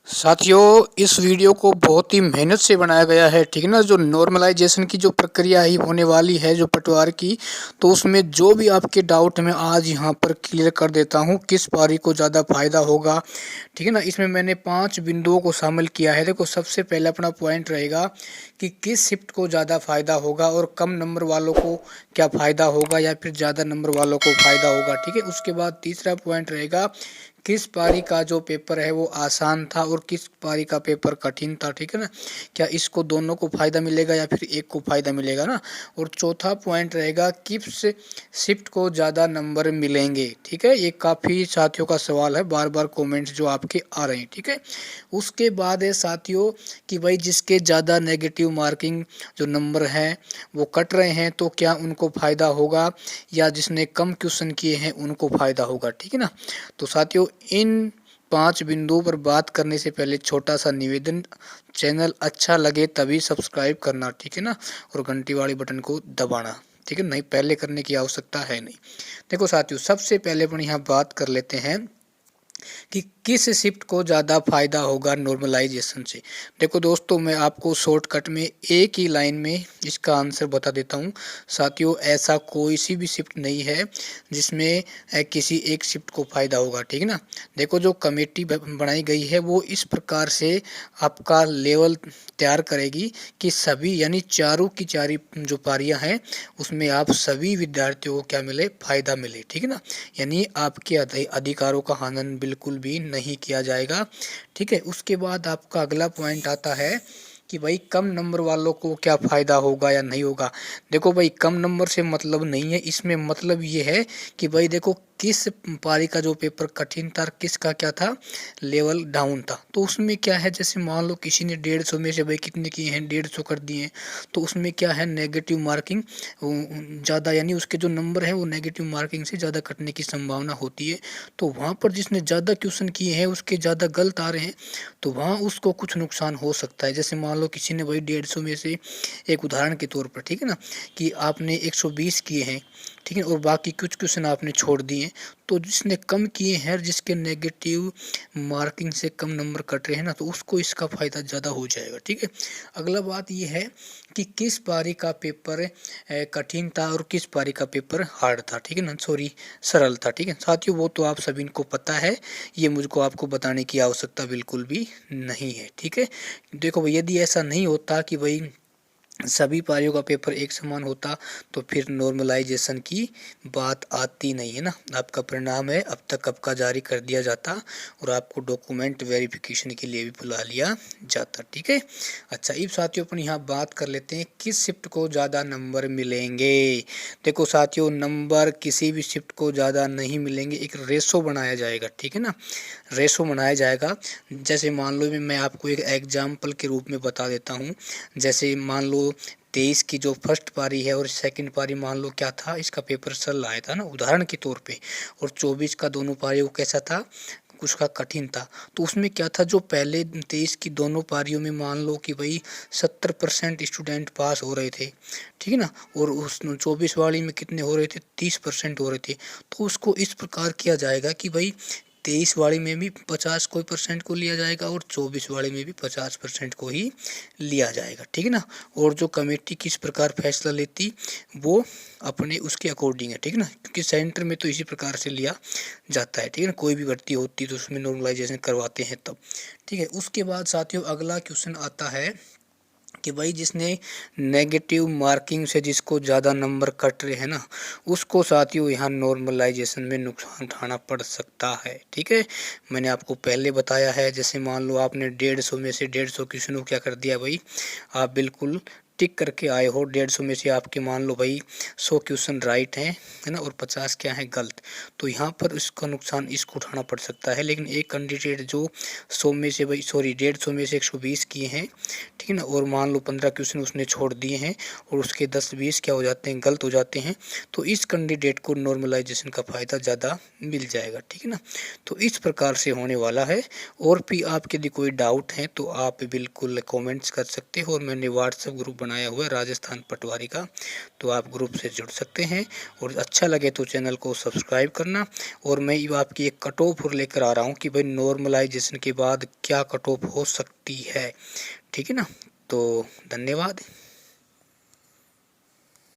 साथियों, इस वीडियो को बहुत ही मेहनत से बनाया गया है, ठीक है ना। जो नॉर्मलाइजेशन की जो प्रक्रिया ही होने वाली है जो पटवार की, तो उसमें जो भी आपके डाउट मैं आज यहाँ पर क्लियर कर देता हूँ किस पारी को ज़्यादा फायदा होगा, ठीक है ना। इसमें मैंने 5 बिंदुओं को शामिल किया है। देखो, सबसे पहले अपना पॉइंट रहेगा कि किस शिफ्ट को ज़्यादा फायदा होगा और कम नंबर वालों को क्या फ़ायदा होगा या फिर ज़्यादा नंबर वालों को फ़ायदा होगा, ठीक है। उसके बाद तीसरा पॉइंट रहेगा किस पारी का जो पेपर है वो आसान था और किस पारी का पेपर कठिन था, ठीक है ना। क्या इसको दोनों को फ़ायदा मिलेगा या फिर एक को फ़ायदा मिलेगा ना। और चौथा पॉइंट रहेगा किस शिफ्ट को ज़्यादा नंबर मिलेंगे, ठीक है। ये काफ़ी साथियों का सवाल है, बार बार कमेंट्स जो आपके आ रहे हैं, ठीक है। उसके बाद है साथियों कि भाई जिसके ज़्यादा नेगेटिव मार्किंग जो नंबर हैं वो कट रहे हैं तो क्या उनको फ़ायदा होगा या जिसने कम क्वेश्चन किए हैं उनको फ़ायदा होगा, ठीक है ना। तो साथियों, इन 5 बिंदुओं पर बात करने से पहले छोटा सा निवेदन, चैनल अच्छा लगे तभी सब्सक्राइब करना, ठीक है ना। और घंटी वाली बटन को दबाना, ठीक है। नहीं, पहले करने की आवश्यकता है नहीं। देखो साथियों, सबसे पहले अपन यहाँ बात कर लेते हैं कि किस शिफ्ट को ज़्यादा फायदा होगा नॉर्मलाइजेशन से। देखो दोस्तों, मैं आपको शॉर्टकट में एक ही लाइन में इसका आंसर बता देता हूँ। साथियों, ऐसा कोई सी भी शिफ्ट नहीं है जिसमें किसी एक शिफ्ट को फायदा होगा, ठीक है ना। देखो, जो कमेटी बनाई गई है वो इस प्रकार से आपका लेवल तैयार करेगी कि सभी यानी चारों की चारी जो पारियां हैं उसमें आप सभी विद्यार्थियों को क्या मिले, फायदा मिले, ठीक है ना। यानी आपके अधिकारों का हनन बिल्कुल भी नहीं किया जाएगा, ठीक है। उसके बाद आपका अगला पॉइंट आता है कि भाई कम नंबर वालों को क्या फ़ायदा होगा या नहीं होगा। देखो भाई, कम नंबर से मतलब नहीं है, इसमें मतलब ये है कि भाई देखो किस पारी का जो पेपर कठिन था, किसका क्या था, लेवल डाउन था। तो उसमें क्या है, जैसे मान लो किसी ने 150 में से भाई कितने किए हैं, 150 कर दिए हैं, तो उसमें क्या है, नेगेटिव मार्किंग ज़्यादा, यानी उसके जो नंबर हैं वो नेगेटिव मार्किंग से ज़्यादा कटने की संभावना होती है। तो वहाँ पर जिसने ज़्यादा क्वेश्चन किए हैं उसके ज़्यादा गलत आ रहे हैं, तो वहाँ उसको कुछ नुकसान हो सकता है। जैसे मान लो किसी ने भाई 150 में से, एक उदाहरण के तौर पर, ठीक है ना, कि आपने 120 किए हैं, ठीक है, और बाकी कुछ क्वेश्चन आपने छोड़ दिए, तो जिसने कम किए हैं, जिसके नेगेटिव मार्किंग से कम नंबर कट रहे हैं ना, तो उसको इसका फ़ायदा ज़्यादा हो जाएगा, ठीक है। अगला बात ये है कि किस पारी का पेपर कठिन था और किस पारी का पेपर हार्ड था, ठीक है ना, सॉरी सरल था, ठीक है। साथियों, वो तो आप सभी को पता है, ये मुझको आपको बताने की आवश्यकता बिल्कुल भी नहीं है, ठीक है। देखो, यदि ऐसा नहीं होता कि भाई सभी पारियों का पेपर एक समान होता तो फिर नॉर्मलाइजेशन की बात आती नहीं है ना। आपका परिणाम है अब तक कब का जारी कर दिया जाता और आपको डॉक्यूमेंट वेरिफिकेशन के लिए भी बुला लिया जाता, ठीक है। अच्छा, अब साथियों अपन यहाँ बात कर लेते हैं किस शिफ्ट को ज़्यादा नंबर मिलेंगे। देखो साथियों, नंबर किसी भी शिफ्ट को ज़्यादा नहीं मिलेंगे, एक रेशो बनाया जाएगा, ठीक है ना। रेशो बनाया जाएगा। जैसे मान लो मैं आपको एक एग्जाम्पल के रूप में बता देता हूँ। जैसे मान लो 23 की जो फर्स्ट पारी है और सेकंड पारी मान लो क्या था, इसका पेपर सरल आया था ना, उदाहरण के तौर पे। और 24 का दोनों पारी वो कैसा था, कुछ का कठिन था। तो उसमें क्या था, जो पहले 23 की दोनों पारियों में मान लो कि भाई 70% स्टूडेंट पास हो रहे थे, ठीक है ना, और उस 24 वाली में कितने हो रहे थे, 30% हो रहे थे। तो उसको इस प्रकार किया जाएगा कि भाई 23 वाली में भी 50 कोई परसेंट को लिया जाएगा और 24 वाले में भी 50% को ही लिया जाएगा, ठीक है ना। और जो कमेटी किस प्रकार फैसला लेती वो अपने उसके अकॉर्डिंग है, ठीक है ना, क्योंकि सेंटर में तो इसी प्रकार से लिया जाता है, ठीक है ना। कोई भी भर्ती होती तो उसमें नॉर्मलाइजेशन करवाते हैं तब, ठीक है। उसके बाद साथियों अगला क्वेश्चन आता है कि भाई जिसने नेगेटिव मार्किंग से जिसको ज़्यादा नंबर कट रहे हैं ना, उसको साथियों यहाँ नॉर्मलाइजेशन में नुकसान उठाना पड़ सकता है, ठीक है। मैंने आपको पहले बताया है, जैसे मान लो आपने 150 में से 150 क्वेश्चन को क्या कर दिया भाई, आप बिल्कुल टिक करके आए हो। 150 में से आपके मान लो भाई 100 क्वेश्चन राइट हैं, है ना, और 50 क्या है गलत। तो यहाँ पर इसका नुकसान इसको उठाना पड़ सकता है। लेकिन एक कैंडिडेट जो 100 में से भाई सॉरी 150 में से 120 किए हैं, ठीक है ना, और मान लो 15 क्वेश्चन उसने छोड़ दिए हैं और उसके 10-20 क्या हो जाते हैं, गलत हो जाते हैं, तो इस कैंडिडेट को नॉर्मलाइजेशन का फ़ायदा ज़्यादा मिल जाएगा, ठीक है ना। तो इस प्रकार से होने वाला है। और भी आपके यदि कोई डाउट है तो आप बिल्कुल कमेंट्स कर सकते हो और मैंने व्हाट्सएप ग्रुप बना बनाया हुआ है राजस्थान पटवारी का, तो आप ग्रुप से जुड़ सकते हैं। और अच्छा लगे तो चैनल को सब्सक्राइब करना। और मैं आपकी एक कट ऑफ लेकर आ रहा हूँ कि भाई नॉर्मलाइजेशन के बाद क्या कट ऑफ हो सकती है, ठीक है ना। तो धन्यवाद।